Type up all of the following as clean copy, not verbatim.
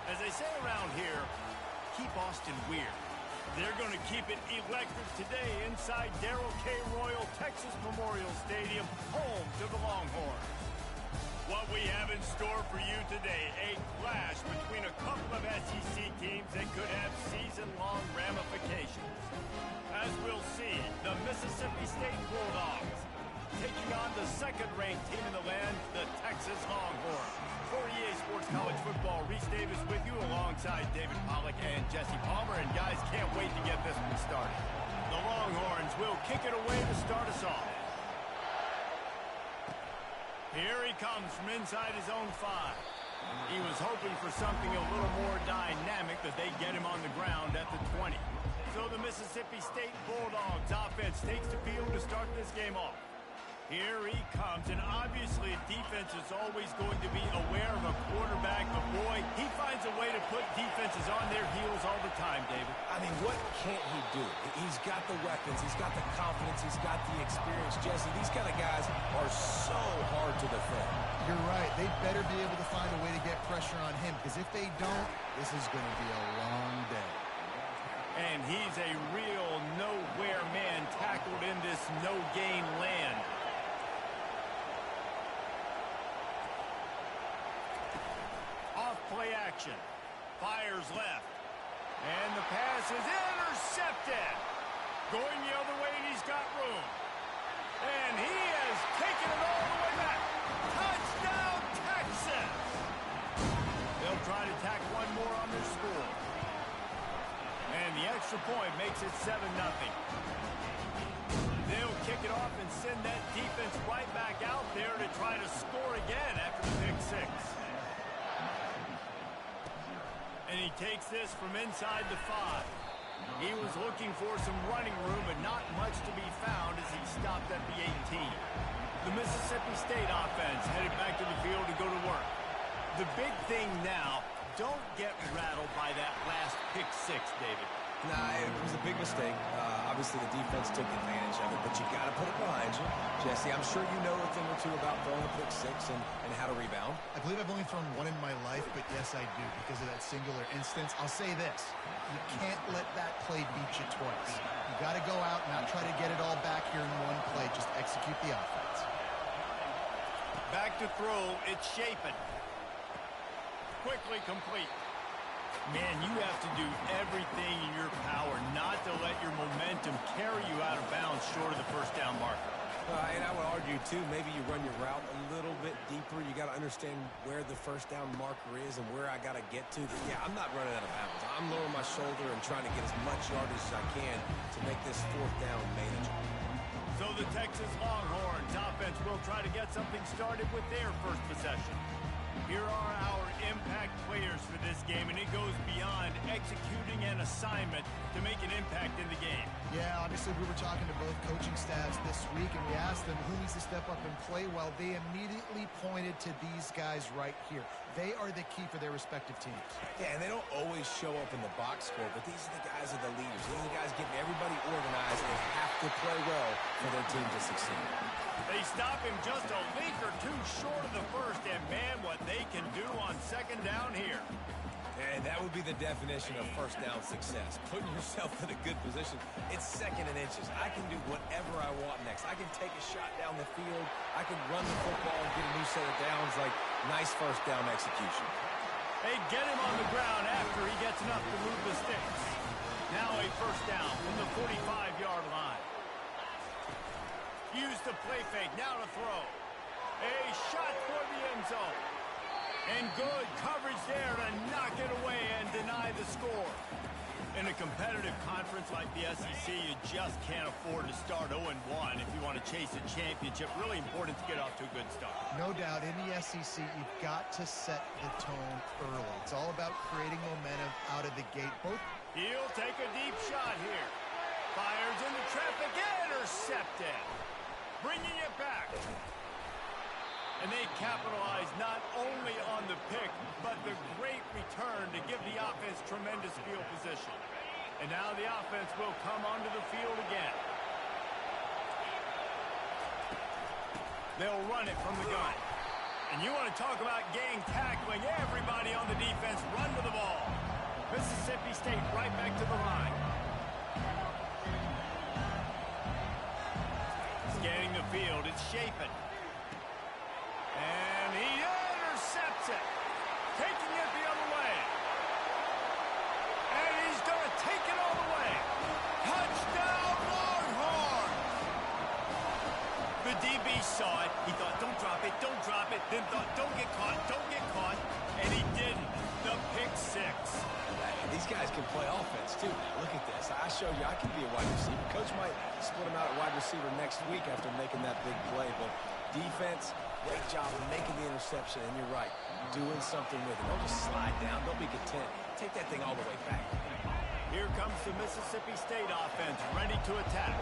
As they say around here, keep Austin weird. They're going to keep it electric today inside Darrell K. Royal Texas Memorial Stadium, home to the Longhorns. What we have in store for you today, a clash between a couple of SEC teams that could have season-long ramifications. As we'll see, the Mississippi State Bulldogs taking on the second-ranked team in the land, the Texas Longhorns. For EA Sports College Football, Reese Davis with you alongside David Pollack and Jesse Palmer. And guys, can't wait to get this one started. The Longhorns will kick it away to start us off. Here he comes from inside his own 5. He was hoping for something a little more dynamic, that they get him on the ground at the 20. So the Mississippi State Bulldogs offense takes the field to start this game off. Here he comes, and obviously defense is always going to be aware of a quarterback, but boy, he finds a way to put defenses on their heels all the time, David. I mean, what can't he do? He's got the weapons, he's got the confidence, he's got the experience. Jesse, these kind of guys are so hard to defend. You're right. They better be able to find a way to get pressure on him, because if they don't, this is going to be a long day. And he's a real nowhere man tackled in this no-gain land. Play action. Fires left. And the pass is intercepted. Going the other way, and he's got room. And he has taken it all the way back. Touchdown, Texas! They'll try to tack one more on their score. And the extra point makes it 7-0. They'll kick it off and send that defense right back out there to try to score again after the pick 6. And he takes this from inside the 5. He was looking for some running room, but not much to be found as he stopped at the 18. The Mississippi State offense headed back to the field to go to work. The big thing now, don't get rattled by that last pick 6, David. Nah, it was a big mistake. Obviously, the defense took advantage of it, but you got to put it behind you. Jesse, I'm sure you know a thing or two about throwing a pick 6 and how to rebound. I believe I've only thrown one in my life, but yes, I do, because of that singular instance. I'll say this. You can't let that play beat you twice. You got to go out and not try to get it all back here in one play. Just execute the offense. Back to throw. It's Shapen. Quickly complete. Man, you have to do everything in your power not to let your momentum carry you out of bounds short of the first down marker. And I would argue, too, maybe you run your route a little bit deeper. You got to understand where the first down marker is and where I got to get to. Yeah, I'm not running out of bounds. I'm lowering my shoulder and trying to get as much yardage as I can to make this 4th down manageable. So the Texas Longhorns offense will try to get something started with their first possession. Here are our impact players for this game, and it goes beyond executing an assignment to make an impact in the game. Yeah, obviously we were talking to both coaching staffs this week, and we asked them who needs to step up and play well. They immediately pointed to these guys right here. They are the key for their respective teams. Yeah, and they don't always show up in the box score, but these are the guys that are the leaders. These are the guys getting everybody organized and have to play well for their team to succeed. They stop him just a link or two short of the first, and man, what they can do on second down here. And that would be the definition of first down success. Putting yourself in a good position. It's 2nd and inches. I can do whatever I want next. I can take a shot down the field. I can run the football and get a new set of downs. Like, nice first down execution. They get him on the ground after he gets enough to move the sticks. Now a first down from the 45-yard line. Use the play fake, now to throw. A shot toward the end zone. And good coverage there to knock it away and deny the score. In a competitive conference like the SEC, you just can't afford to start 0-1 if you want to chase a championship. Really important to get off to a good start. No doubt, in the SEC, you've got to set the tone early. It's all about creating momentum out of the gate. He'll take a deep shot here. Fires into traffic, intercepted. Bringing it back. And they capitalize not only on the pick, but the great return to give the offense tremendous field position. And now the offense will come onto the field again. They'll run it from the gun. And you want to talk about gang tackling. Everybody on the defense run to the ball. Mississippi State right back to the line. Scanning the field. It's Shapen. And he intercepts it. Taking it the other way. And he's going to take it all the way. Touchdown, Longhorn! The DB saw it. He thought, don't drop it, don't drop it. Then thought, don't get caught, don't get caught. And he didn't. The pick six. These guys can play offense, too. Look at this. I showed you I can be a wide receiver. Coach might split him out at wide receiver next week after making that big play. But defense, great job of making the interception. And you're right, doing something with it. Don't just slide down. Don't be content. Take that thing all the way back. Here comes the Mississippi State offense, ready to attack.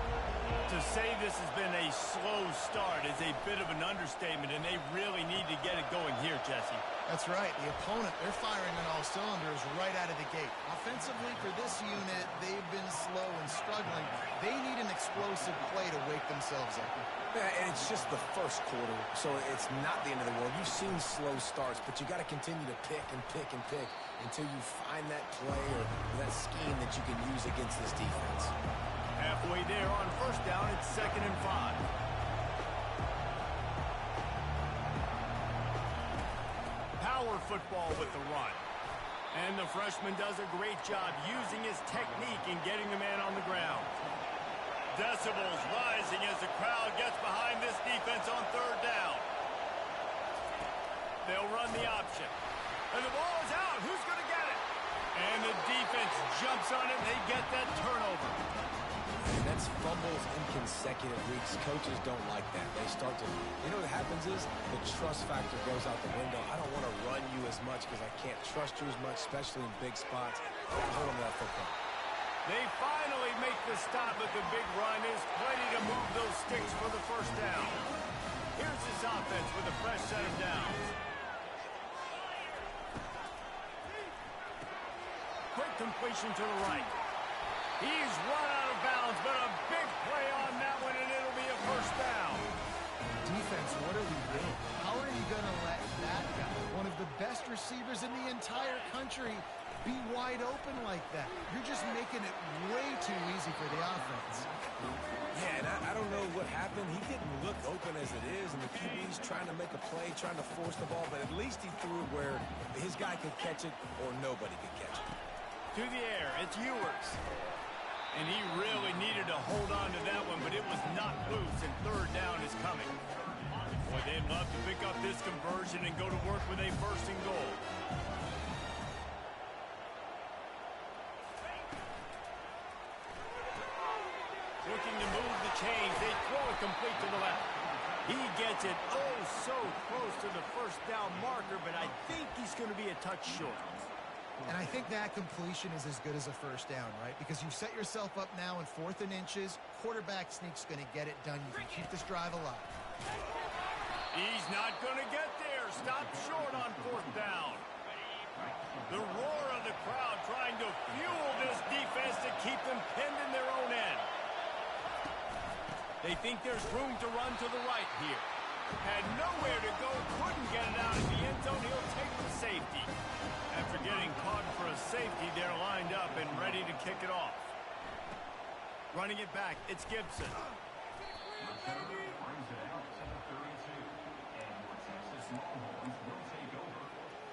To say this has been a slow start is a bit of an understatement, and they really need to get it going here, Jesse. That's right. The opponent, they're firing on all cylinders right out of the gate. Offensively, for this unit, they've been slow and struggling. They need an explosive play to wake themselves up. Yeah, and it's just the first quarter, so it's not the end of the world. You've seen slow starts, but you got to continue to pick and pick and pick until you find that play or that scheme that you can use against this defense. Halfway there on first down, it's 2nd and 5. Power football with the run. And the freshman does a great job using his technique and getting the man on the ground. Decibels rising as the crowd gets behind this defense on 3rd down. They'll run the option. And the ball is out. Who's going to get it? And the defense jumps on it. They get that turnover. And that's fumbles in consecutive weeks. Coaches don't like that. They start to, you know what happens is the trust factor goes out the window. I don't want to run you as much because I can't trust you as much, especially in big spots. Hold on to that football. They finally make the stop, but the big run is plenty to move those sticks for the first down. Here's this offense with a fresh set of downs. Quick completion to the right. He's run out of bounds, but a big play on that one, and it'll be a first down. Defense, what are we doing? How are you going to let that guy, one of the best receivers in the entire country, be wide open like that? You're just making it way too easy for the offense. Yeah, and I don't know what happened. He didn't look open as it is, and the QB's trying to make a play, trying to force the ball, but at least he threw it where his guy could catch it or nobody could catch it. To the air, it's Ewers. And he really needed to hold on to that one, but it was not loose, and 3rd down is coming. Boy, they'd love to pick up this conversion and go to work with a 1st and goal. Looking to move the chains. They throw it complete to the left. He gets it oh so close to the first down marker, but I think he's going to be a touch short. And I think that completion is as good as a first down, right? Because you set yourself up now in 4th and inches. Quarterback sneak's going to get it done. You can keep this drive alive. He's not going to get there. Stop short on 4th down. The roar of the crowd trying to fuel this defense to keep them pinned in their own end. They think there's room to run to the right here. Had nowhere to go, couldn't get it out of the end zone. He'll take the safety. After getting caught for a safety, they're lined up and ready to kick it off. Running it back, it's Gibson.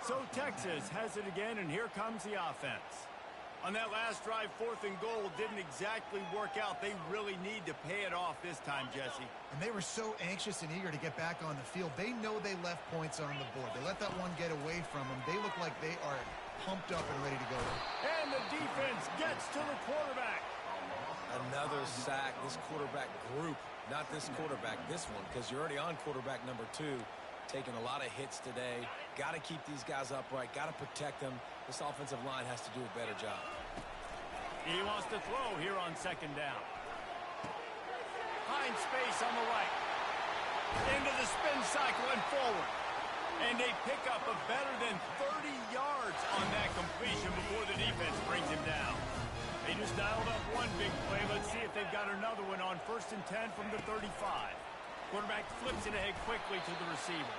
So Texas has it again, and here comes the offense. On that last drive, 4th and goal didn't exactly work out. They really need to pay it off this time, Jesse. And they were so anxious and eager to get back on the field. They know they left points on the board. They let that one get away from them. They look like they are pumped up and ready to go. And the defense gets to the quarterback. Another sack. This quarterback group, not this quarterback, this one, because you're already on quarterback number 2. Taking a lot of hits today. Got to keep these guys upright. Got to protect them. This offensive line has to do a better job. He wants to throw here on 2nd down. Finds space on the right. Into the spin cycle and forward. And they pick up a better than 30 yards on that completion before the defense brings him down. They just dialed up one big play. Let's see if they've got another one on 1st and 10 from the 35. Quarterback flips it ahead quickly to the receiver.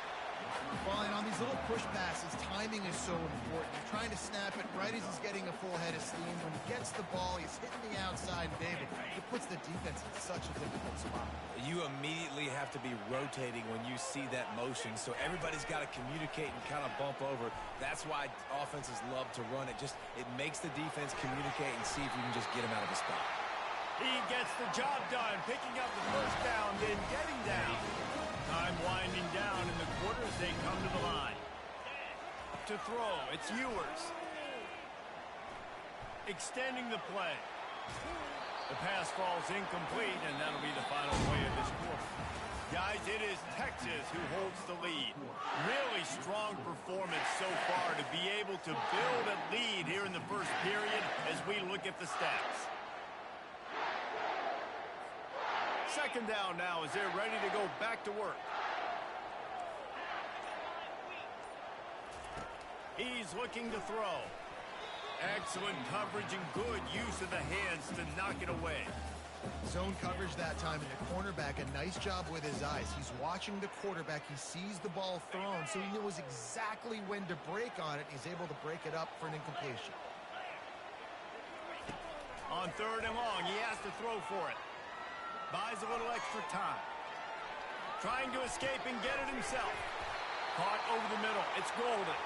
Well, and on these little push passes, timing is so important. You're trying to snap it right as he's getting a full head of steam. When he gets the ball, he's hitting the outside, and David, it puts the defense in such a difficult spot. You immediately have to be rotating when you see that motion, so everybody's got to communicate and kind of bump over. That's why offenses love to run it. It makes the defense communicate and see if you can just get him out of the spot. He gets the job done, picking up the first down, then getting down. Time winding down in the quarter as they come to the line. To throw, it's Ewers. Extending the play. The pass falls incomplete, and that'll be the final play of this quarter. Guys, it is Texas who holds the lead. Really strong performance so far to be able to build a lead here in the first period as we look at the stats. Second down now as they're ready to go back to work. He's looking to throw. Excellent coverage and good use of the hands to knock it away. Zone coverage that time, and the cornerback, a nice job with his eyes. He's watching the quarterback. He sees the ball thrown, so he knows exactly when to break on it. He's able to break it up for an incompletion. On third and long, he has to throw for it. Buys a little extra time. Trying to escape and get it himself. Caught over the middle. It's Golden.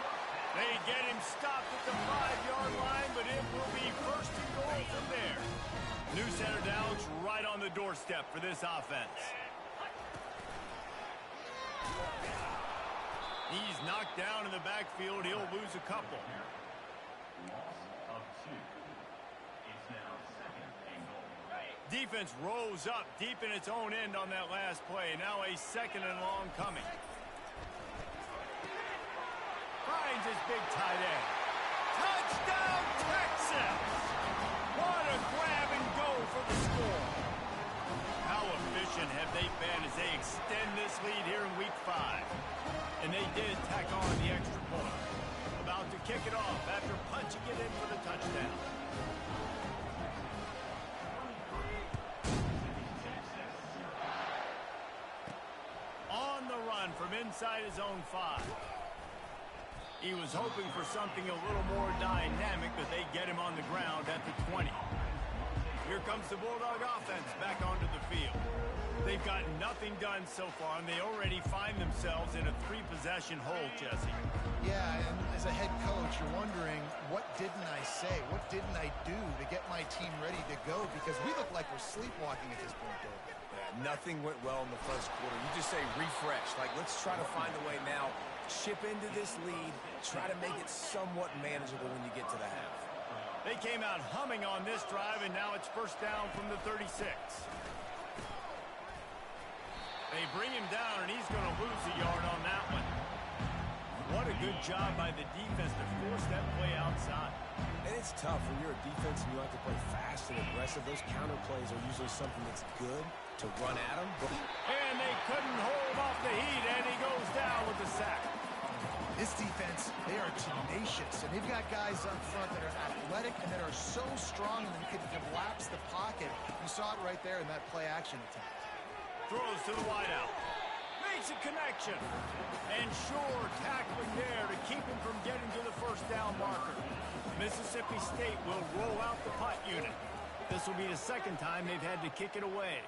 They get him stopped at the 5-yard line, but it will be first and goal from there. New center down's right on the doorstep for this offense. He's knocked down in the backfield. He'll lose a couple. Defense rose up deep in its own end on that last play. Now a second and long coming. Finds his big tight end. Touchdown, Texas! What a grab and go for the score. How efficient have they been as they extend this lead here in week 5? And they did tack on the extra point. About to kick it off after punching it in for the touchdown. On the run from inside his own 5. He was hoping for something a little more dynamic, but they get him on the ground at the 20. Here comes the Bulldog offense back onto the field. They've got nothing done so far, and they already find themselves in a 3-possession hole, Jesse. Yeah, and as a head coach, you're wondering, what didn't I say? What didn't I do to get my team ready to go? Because we look like we're sleepwalking at this point, Dave. Yeah, nothing went well in the first quarter. You just say refresh. Like, let's try to find a way now. Chip into this lead. Try to make it somewhat manageable when you get to the half. They came out humming on this drive, and now it's first down from the 36. They bring him down, and he's going to lose a yard on that one. What a good job by the defense to force that play outside. And it's tough when you're a defense and you like to play fast and aggressive. Those counter plays are usually something that's good to run at them. And they couldn't hold off the heat, and he goes down with the sack. This defense, they are tenacious, and they've got guys up front that are athletic and that are so strong and they can collapse the pocket. You saw it right there in that play-action attempt. Throws to the wideout. Makes a connection. And sure, tackling there to keep him from getting to the first down marker. Mississippi State will roll out the punt unit. This will be the second time they've had to kick it away.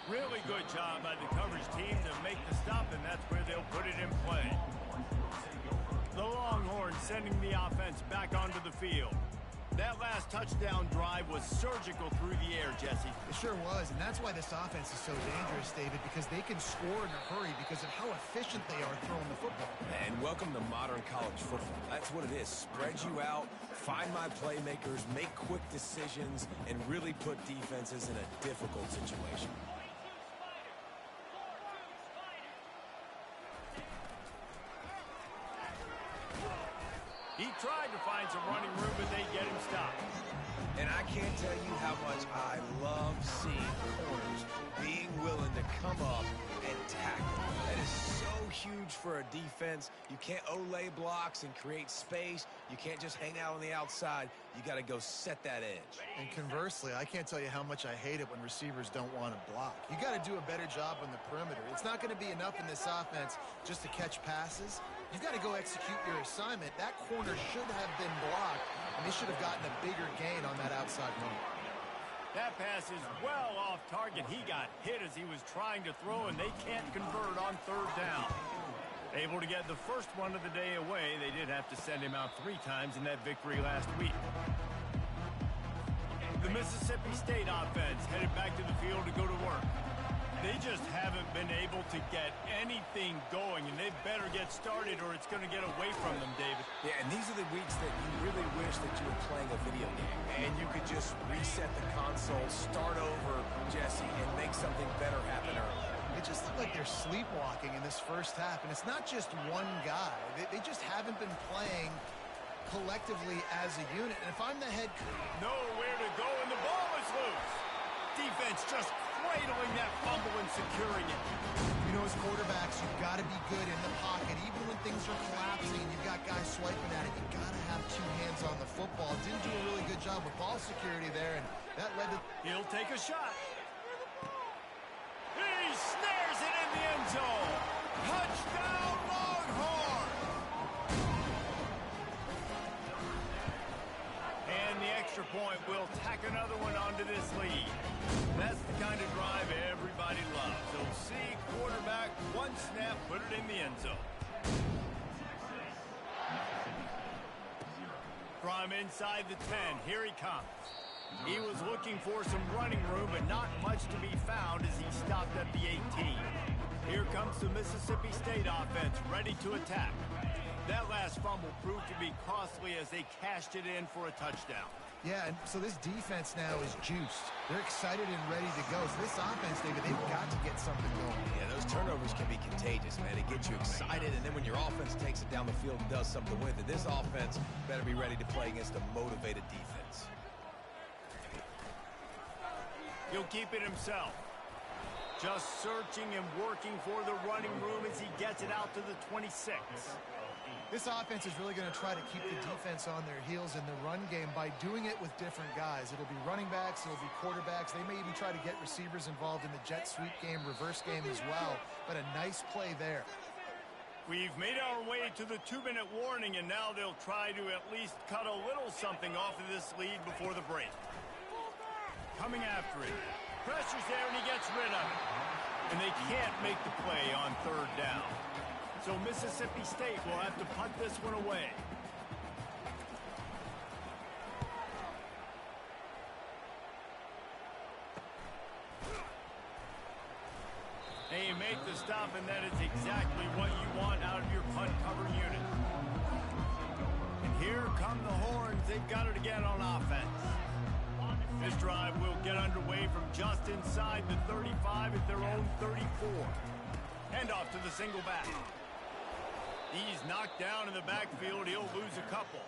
Really good job by the coverage team to make the stop, and that's where they'll put it in play. The Longhorns sending the offense back onto the field. That last touchdown drive was surgical through the air, Jesse. It sure was, and that's why this offense is so dangerous, David, because they can score in a hurry because of how efficient they are throwing the football. And welcome to modern college football. That's what it is. Spread you out, find my playmakers, make quick decisions, and really put defenses in a difficult situation. He tried to find some running room, but they get him stopped. And I can't tell you how much I love seeing corners being willing to come up and tackle. That is so huge for a defense. You can't Olay blocks and create space. You can't just hang out on the outside. You got to go set that edge. And conversely, I can't tell you how much I hate it when receivers don't want to block. You got to do a better job on the perimeter. It's not going to be enough in this offense just to catch passes. You've got to go execute your assignment. That corner should have been blocked, and they should have gotten a bigger gain on that outside run. That pass is well off target. He got hit as he was trying to throw, and they can't convert on third down. Able to get the first one of the day away. They did have to send him out 3 times in that victory last week. The Mississippi State offense headed back to the field to go to work. They just haven't been able to get anything going, and they better get started or it's going to get away from them, David. Yeah, and these are the weeks that you really wish that you were playing a video game and you could just reset the console, start over, Jesse, and make something better happen early. It just looked like they're sleepwalking in this first half, and it's not just one guy. They just haven't been playing collectively as a unit. And if I'm the head coach... Nowhere to go, and the ball is loose. Defense just cradling that fumble and securing it. You know, as quarterbacks, you've got to be good in the pocket. Even when things are collapsing and you've got guys swiping at it, you've got to have 2 hands on the football. Didn't do a really good job with ball security there, and that led to... He'll take a shot. He snares it in the end zone. Touchdown, Longhorn! And the extra point will tack another one onto this lead. That's the kind of drive everybody loves. So see quarterback, 1 snap, put it in the end zone. From inside the 10, here he comes. He was looking for some running room, but not much to be found as he stopped at the 18. Here comes the Mississippi State offense, ready to attack. That last fumble proved to be costly as they cashed it in for a touchdown. Yeah, and so this defense now is juiced. They're excited and ready to go. So this offense, David, they've got to get something going. Yeah, those turnovers can be contagious, man. It gets you excited, and then when your offense takes it down the field and does something with it, this offense better be ready to play against a motivated defense. He'll keep it himself. Just searching and working for the running room as he gets it out to the 26. This offense is really going to try to keep the defense on their heels in the run game by doing it with different guys. It'll be running backs, it'll be quarterbacks. They may even try to get receivers involved in the jet sweep game, reverse game as well. But a nice play there. We've made our way to the 2-minute warning, and now they'll try to at least cut a little something off of this lead before the break. Coming after it. Pressure's there, and he gets rid of it. And they can't make the play on third down. So Mississippi State will have to punt this one away. They make the stop, and that is exactly what you want out of your punt cover unit. And here come the Horns. They've got it again on offense. This drive will get underway from just inside the 35 at their own 34. Hand off to the single back. He's knocked down in the backfield. He'll lose a couple.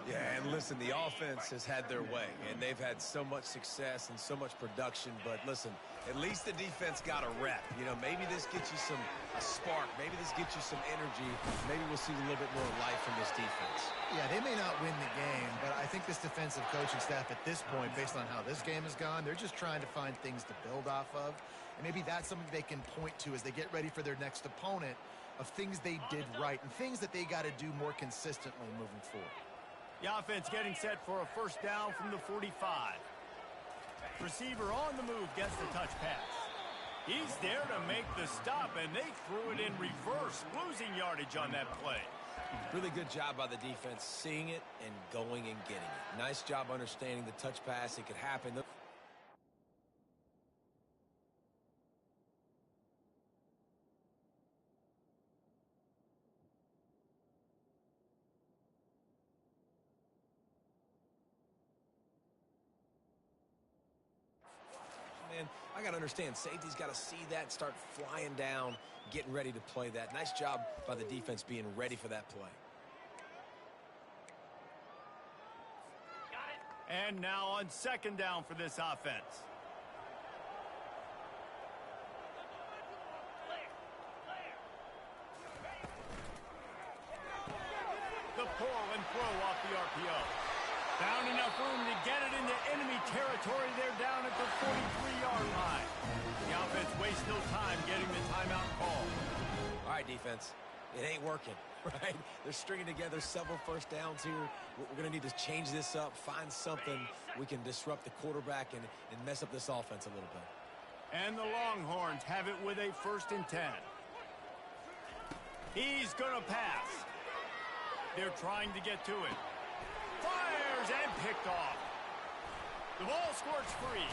Yeah, and listen, the offense has had their way, and they've had so much success and so much production. But listen, at least the defense got a rep. You know, maybe this gets you a spark. Maybe this gets you some energy. Maybe we'll see a little bit more life from this defense. Yeah, they may not win the game, but I think this defensive coaching staff at this point, based on how this game has gone, they're just trying to find things to build off of. And maybe that's something they can point to as they get ready for their next opponent, of things they did right and things that they got to do more consistently moving forward. The offense getting set for a first down from the 45. Receiver on the move gets the touch pass. He's there to make the stop, and they threw it in reverse, losing yardage on that play. Really good job by the defense, seeing it and going and getting it. Nice job understanding the touch pass. It could happen. Man, I got to understand, safety's got to see that, start flying down, getting ready to play that. Nice job by the defense being ready for that play. And now on second down for this offense. The pull and throw off the RPO. Found enough room to get it into enemy territory. They're down at the 43-yard line. The offense wastes no time getting the timeout call. All right, defense. It ain't working, right? They're stringing together several first downs here. We're going to need to change this up, find something we can disrupt the quarterback and mess up this offense a little bit. And the Longhorns have it with a 1st and 10. He's going to pass. They're trying to get to it. Fires and picked off. The ball squirts free.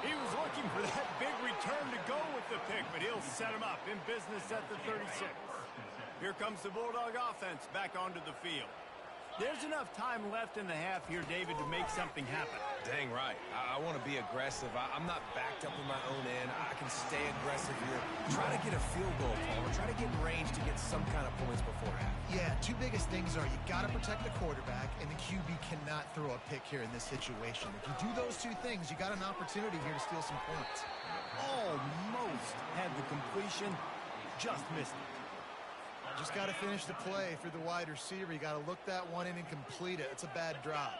He was looking for that big return to go with the pick, but he'll set him up in business at the 36. Here comes the Bulldog offense back onto the field. There's enough time left in the half here, David, to make something happen. Dang right. I want to be aggressive. I'm not backed up in my own end. I can stay aggressive here. Try to get a field goal, Paul, or try to get in range to get some kind of points before half. Yeah, two biggest things are you got to protect the quarterback, and the QB cannot throw a pick here in this situation. If you do those two things, you got an opportunity here to steal some points. Almost had the completion, just missed it. Just got to finish the play for the wide receiver. You got to look that one in and complete it. It's a bad drop.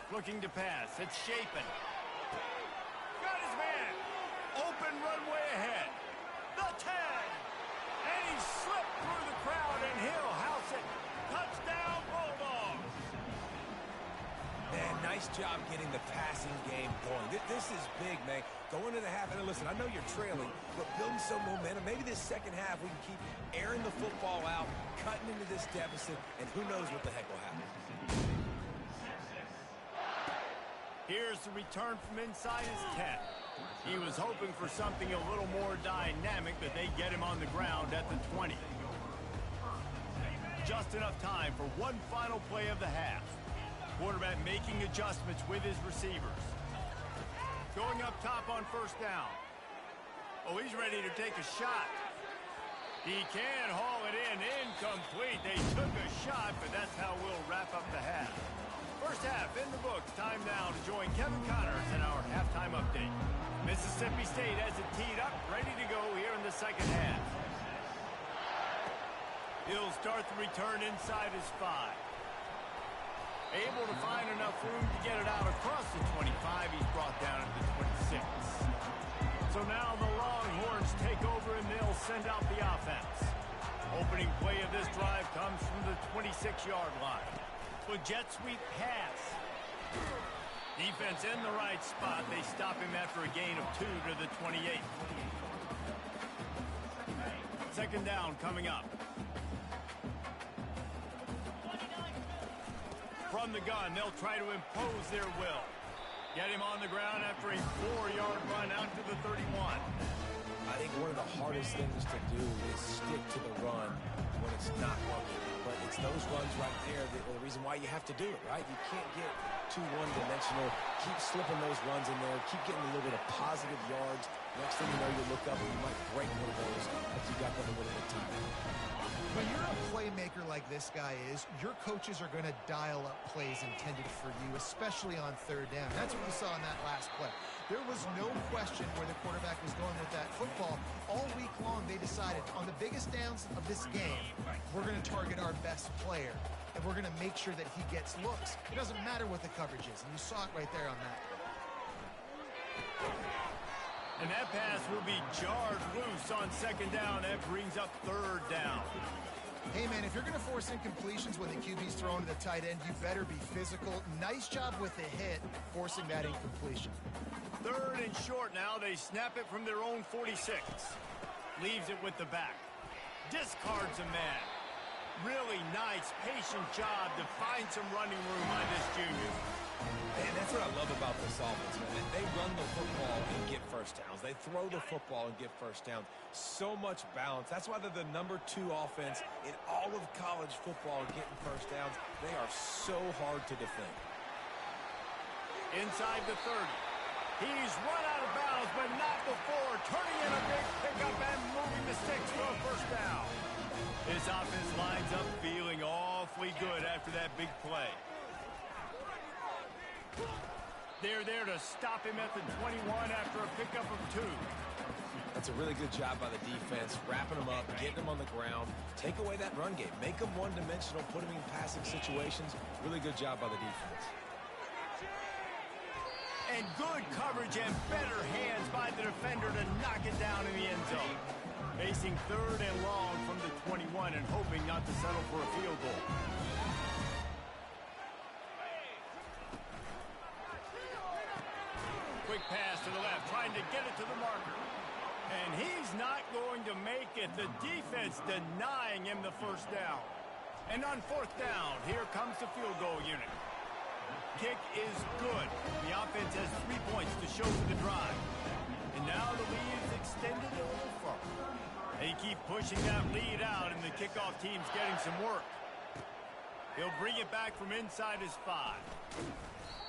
Looking to pass. It's Shapen. Got his man. Open runway ahead. The 10. And he slipped through the crowd, and he'll house it. Touchdown, Bulldogs. Man, nice job getting the passing game going. This is big, man. Going into the half, and listen, I know you're trailing, but building some momentum. Maybe this second half we can keep airing the football out, cutting into this deficit, and who knows what the heck will happen. Here's the return from inside his 10. He was hoping for something a little more dynamic, but they get him on the ground at the 20. Just enough time for one final play of the half. Quarterback making adjustments with his receivers. Going up top on 1st down. Oh, he's ready to take a shot. He can haul it in. Incomplete. They took a shot, but that's how we'll wrap up the half. First half in the books. Time now to join Kevin Connors in our halftime update. Mississippi State has it teed up, ready to go here in the second half. He'll start the return inside his 5. Able to find enough room to get it out across the 25. He's brought down at the 26. So now the Longhorns take over and they'll send out the offense. Opening play of this drive comes from the 26-yard line. With jet sweep pass. Defense in the right spot. They stop him after a gain of 2 to the 28. Second down coming up. From the gun, they'll try to impose their will. Get him on the ground after a 4-yard run out to the 31. I think one of the hardest things to do is stick to the run when it's not working. But it's those runs right there that are the reason why you have to do it, right? You can't get too one-dimensional. Keep slipping those runs in there. Keep getting a little bit of positive yards. Next thing you know, you look up and you might break one of those if you got them a little bit tired. When you're a playmaker like this guy is, your coaches are going to dial up plays intended for you, especially on 3rd down. That's what we saw in that last play. There was no question where the quarterback was going with that football. All week long, they decided on the biggest downs of this game, we're going to target our best player, and we're going to make sure that he gets looks. It doesn't matter what the coverage is, and you saw it right there on that play. And that pass will be jarred loose on 2nd down. That brings up 3rd down. Hey, man, if you're going to force incompletions when the QB's thrown to the tight end, you better be physical. Nice job with the hit, forcing that incompletion. 3rd and short now. They snap it from their own 46. Leaves it with the back. Discards a man. Really nice, patient job to find some running room on this junior. And that's what I love about this offense, man. They run the football and get first downs. They throw the football and get first downs. So much balance. That's why they're the #2 offense in all of college football getting first downs. They are so hard to defend. Inside the 30. He's run out of bounds, but not before. Turning in a big pickup and moving the sticks for a first down. This offense lines up feeling awfully good after that big play. They're there to stop him at the 21 after a pickup of 2. That's a really good job by the defense, wrapping them up, getting them on the ground, take away that run game, make them one-dimensional, put them in passing situations. Really good job by the defense. And good coverage and better hands by the defender to knock it down in the end zone. Facing 3rd and long from the 21 and hoping not to settle for a field goal. Quick pass to the left, trying to get it to the marker. And he's not going to make it. The defense denying him the first down. And on 4th down, here comes the field goal unit. Kick is good. The offense has 3 points to show for the drive. And now the lead is extended a little further. They keep pushing that lead out, and the kickoff team's getting some work. He'll bring it back from inside his 5.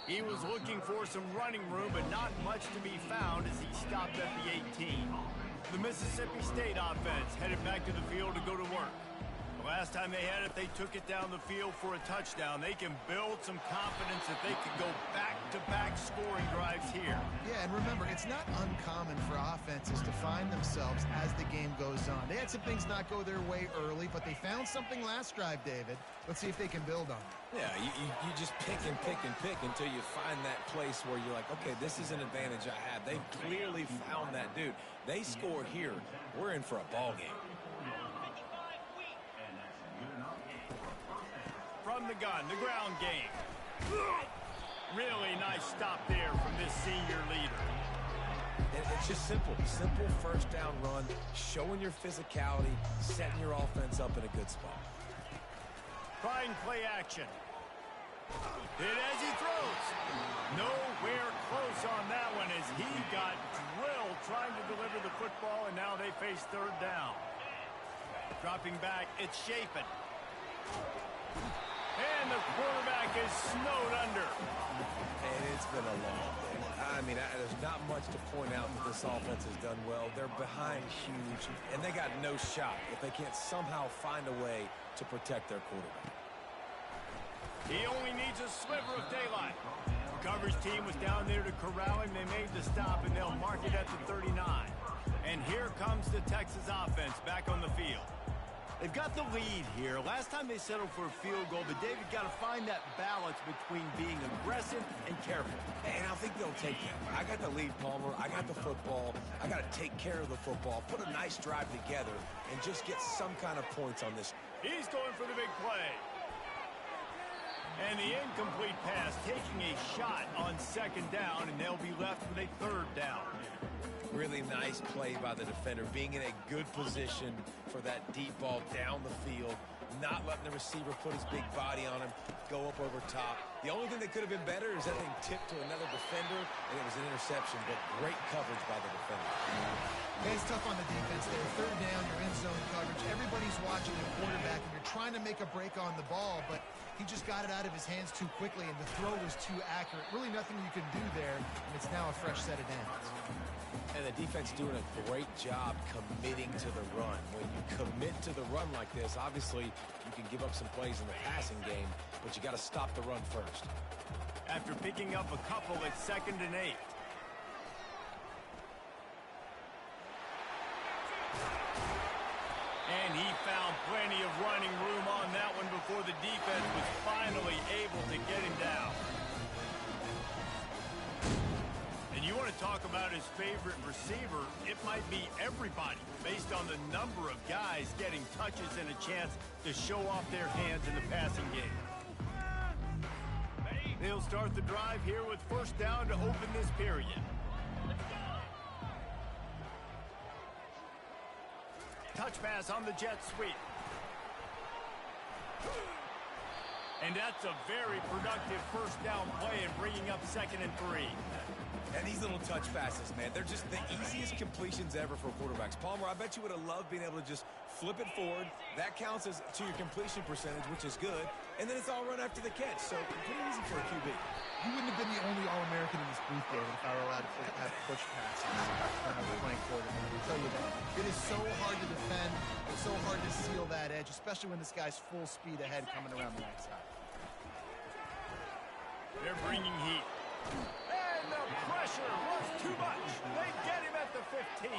He was looking for some running room, but not much to be found as he stopped at the 18. The Mississippi State offense headed back to the field to go to work. The last time they had it, they took it down the field for a touchdown. They can build some confidence that they could go back-to-back scoring drives here. Yeah, and remember, it's not uncommon for offenses to find themselves as the game goes on. They had some things not go their way early, but they found something last drive, David. Let's see if they can build on it. Yeah, you just pick and pick and pick until you find that place where you're like, okay, this is an advantage I have. They've clearly found that dude. They score here, we're in for a ball game. From the gun, the ground game. Really nice stop there from this senior leader. It's just simple 1st down run, showing your physicality, setting your offense up in a good spot. Trying play action. Hit as he throws. Nowhere close on that one as he got drilled trying to deliver the football, and now they face 3rd down. Dropping back, it's Shapen. And the quarterback is snowed under. And it's been a long day. I mean, there's not much to point out that this offense has done well. They're behind huge, and they got no shot if they can't somehow find a way to protect their quarterback. He only needs a sliver of daylight. The coverage team was down there to corral him. They made the stop, and they'll mark it at the 39. And here comes the Texas offense back on the field. They've got the lead here. Last time they settled for a field goal, but David got to find that balance between being aggressive and careful. And I think they'll take that. I got the lead, Palmer. I got the football. I got to take care of the football, put a nice drive together, and just get some kind of points on this. He's going for the big play. And the incomplete pass taking a shot on 2nd down, and they'll be left with a 3rd down. Really nice play by the defender, being in a good position for that deep ball down the field, not letting the receiver put his big body on him, go up over top. The only thing that could have been better is that thing tipped to another defender, and it was an interception, but great coverage by the defender. Yeah, it's tough on the defense there. 3rd down, you're in zone coverage. Everybody's watching the quarterback, and you're trying to make a break on the ball, but he just got it out of his hands too quickly, and the throw was too accurate. Really nothing you can do there, and it's now a fresh set of downs. And the defense doing a great job committing to the run. When you commit to the run like this, obviously you can give up some plays in the passing game, but you got to stop the run first. After picking up a couple, it's 2nd and 8. And he found plenty of running room on that one before the defense was finally able to get him down. And you want to talk about his favorite receiver, it might be everybody based on the number of guys getting touches and a chance to show off their hands in the passing game. They'll start the drive here with 1st down to open this period. Touch pass on the jet sweep. And that's a very productive 1st down play and bringing up 2nd and 3. And these little touch passes, man, they're just the easiest completions ever for quarterbacks. Palmer, I bet you would have loved being able to just flip it forward. That counts as to your completion percentage, which is good. And then it's all run after the catch, so pretty easy for a QB. You wouldn't have been the only All-American in this booth, David, if I were allowed to have push passes when I was playing quarterback. I'll tell you that. It is so hard to defend. It's so hard to seal that edge, especially when this guy's full speed ahead coming around the right side. They're bringing heat. And the pressure was too much. They get him at the 15.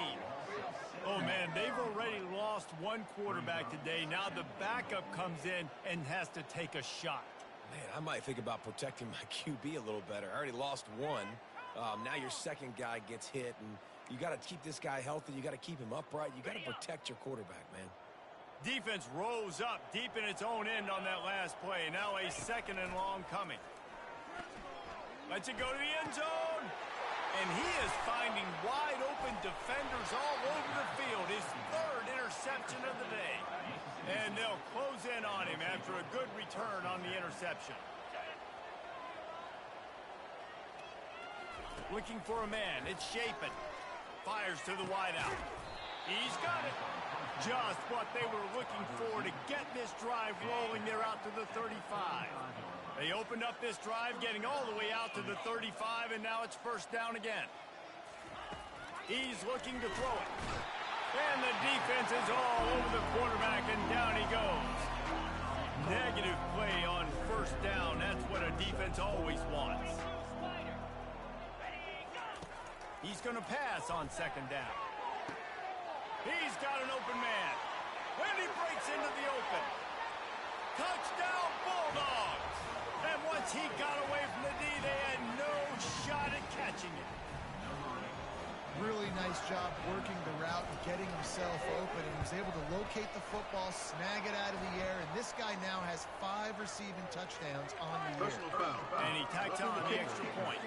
Oh, man, they've already lost one quarterback today. Now the backup comes in and has to take a shot. Man, I might think about protecting my QB a little better. I already lost one. Now your second guy gets hit, and you got to keep this guy healthy. You got to keep him upright. You got to protect your quarterback, man. Defense rose up deep in its own end on that last play. Now a 2nd and long coming. Lets it go to the end zone. And he is finding wide open defenders all over the field. His 3rd interception of the day. And they'll close in on him after a good return on the interception. Looking for a man. It's Shapen. Fires to the wideout. He's got it. Just what they were looking for to get this drive rolling. They're out to the 35. They opened up this drive, getting all the way out to the 35, and now it's 1st down again. He's looking to throw it. And the defense is all over the quarterback, and down he goes. Negative play on 1st down. That's what a defense always wants. He's going to pass on 2nd down. He's got an open man. And he breaks into the open. Touchdown, Bulldogs! And once he got away from the D, they had no shot at catching it. Really nice job working the route and getting himself open. And he was able to locate the football, snag it out of the air, and this guy now has 5 receiving touchdowns on the year. And he tacks on the extra point.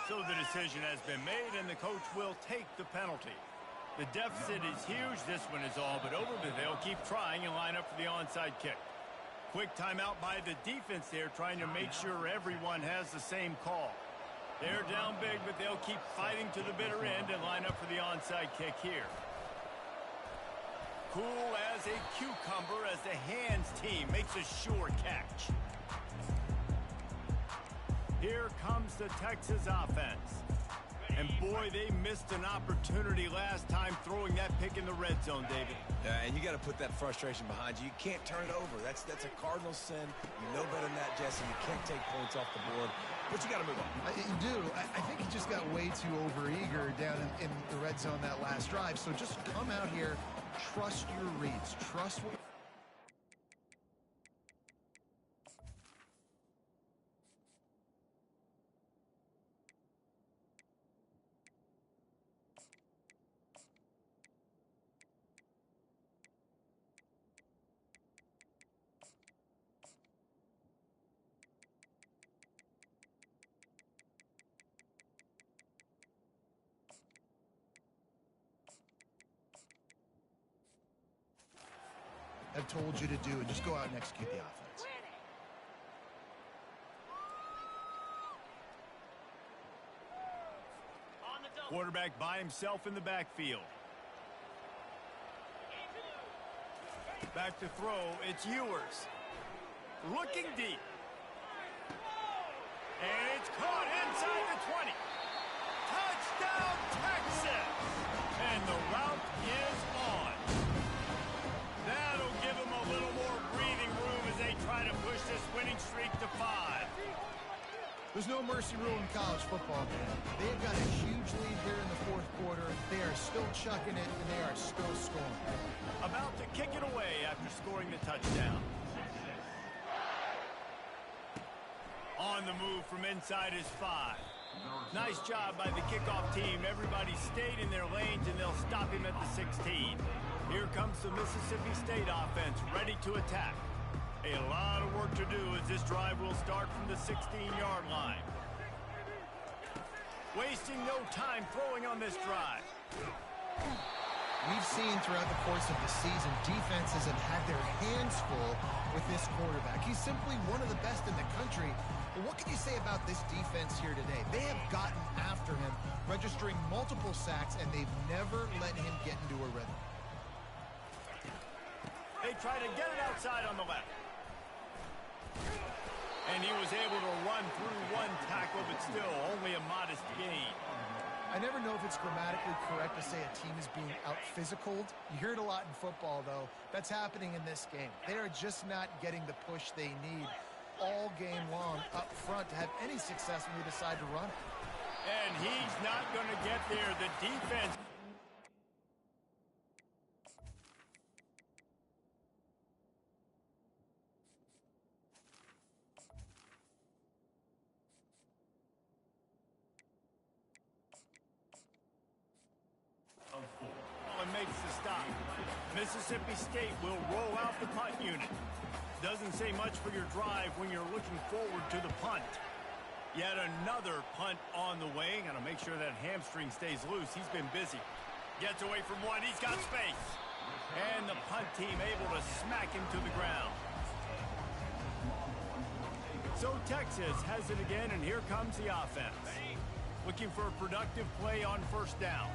So the decision has been made, and the coach will take the penalty. The deficit is huge. This one is all but over, but they'll keep trying and line up for the onside kick. Quick timeout by the defense there, trying to make sure everyone has the same call. They're down big, but they'll keep fighting to the bitter end and line up for the onside kick here. Cool as a cucumber as the hands team makes a sure catch. Here comes the Texas offense. And boy, they missed an opportunity last time throwing that pick in the red zone, David. And you got to put that frustration behind you. You can't turn it over. That's a Cardinal sin. You know better than that, Jesse. You can't take points off the board. But you got to move on. You do. I think he just got way too overeager down in the red zone that last drive. So just come out here, trust your reads, trust what... I've told you to do, and just go out and execute the offense. Quarterback by himself in the backfield. Back to throw, it's Ewers. Looking deep. And it's caught inside the 20. Touchdown, Texas! And the route is on. That'll give them a little more breathing room as they try to push this winning streak to 5. There's no mercy rule in college football, man. They've got a huge lead here in the 4th quarter. They are still chucking it, and they are still scoring. About to kick it away after scoring the touchdown. On the move from inside his 5. Nice job by the kickoff team. Everybody stayed in their lanes, and they'll stop him at the 16. Here comes the Mississippi State offense, ready to attack. A lot of work to do as this drive will start from the 16-yard line. Wasting no time throwing on this drive. We've seen throughout the course of the season, defenses have had their hands full with this quarterback. He's simply one of the best in the country. But what can you say about this defense here today? They have gotten after him, registering multiple sacks, and they've never let him get into a rhythm. They try to get it outside on the left. And he was able to run through one tackle, but still only a modest gain. I never know if it's grammatically correct to say a team is being out-physicaled. You hear it a lot in football, though. That's happening in this game. They are just not getting the push they need all game long up front to have any success when they decide to run it. And he's not going to get there. The defense... and makes the stop. Mississippi State will roll out the punt unit. Doesn't say much for your drive when you're looking forward to the punt. Yet another punt on the way. Got to make sure that hamstring stays loose. He's been busy. Gets away from one. He's got space. And the punt team able to smack him to the ground. So Texas has it again, and here comes the offense. Looking for a productive play on first down.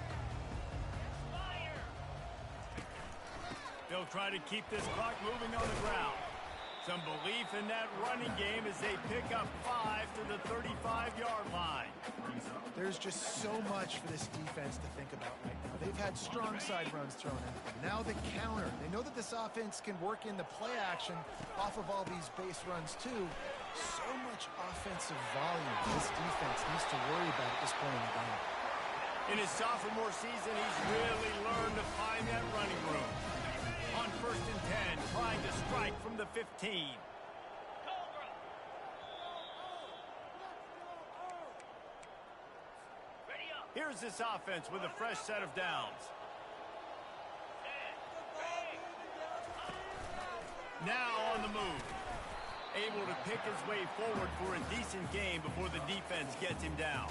They'll try to keep this clock moving on the ground. Some belief in that running game as they pick up 5 to the 35-yard line. There's just so much for this defense to think about right now. They've had strong side runs thrown in. Now the counter. They know that this offense can work in the play action off of all these base runs too. So much offensive volume this defense needs to worry about at this point in the game. In his sophomore season, he's really learned to find that running room. On 1st and 10, trying to strike from the 15. Here's this offense with a fresh set of downs. Now on the move. Able to pick his way forward for a decent game before the defense gets him down.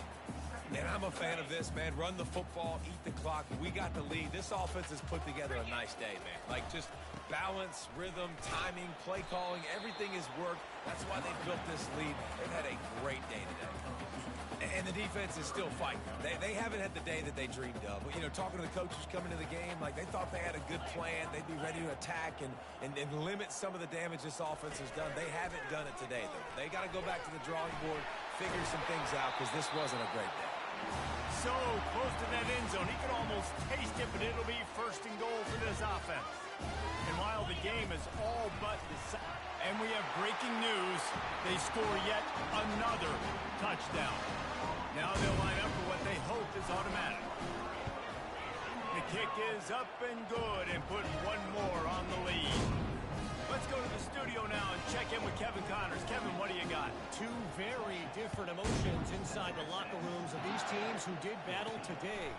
And I'm a fan of this, man. Run the football, eat the clock. We got the lead. This offense has put together a nice day, man. Like, just balance, rhythm, timing, play calling, everything has worked. That's why they built this lead. They've had a great day today. And the defense is still fighting. They haven't had the day that they dreamed of. But, you know, talking to the coaches coming to the game, like, they thought they had a good plan. They'd be ready to attack and limit some of the damage this offense has done. They haven't done it today, though. They got to go back to the drawing board, figure some things out, because this wasn't a great day. So close to that end zone. He could almost taste it, but it'll be 1st and goal for this offense. And while the game is all but decided, and we have breaking news, they score yet another touchdown. Now they'll line up for what they hope is automatic. The kick is up and good and put one more on the lead. Let's go to the studio now and check in with Kevin Connors. Kevin, what do you got? Two very different emotions inside the locker rooms of these teams who did battle today.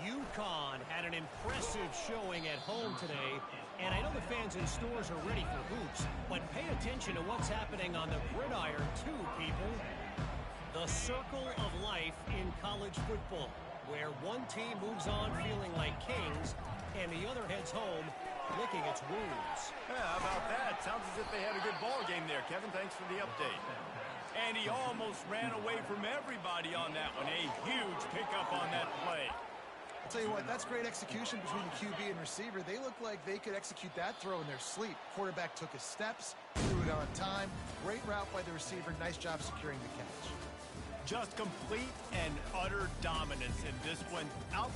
UConn had an impressive showing at home today, and I know the fans in stores are ready for hoops, but pay attention to what's happening on the gridiron too, people. The circle of life in college football, where one team moves on feeling like kings, and the other heads home licking its wounds. Yeah, how about that? Sounds as if they had a good ball game there. Kevin, thanks for the update. And he almost ran away from everybody on that one. A huge pickup on that play. I'll tell you what, that's great execution between the QB and receiver. They look like they could execute that throw in their sleep. Quarterback took his steps, threw it on time. Great route by the receiver. Nice job securing the catch. Just complete and utter dominance in this one. Out.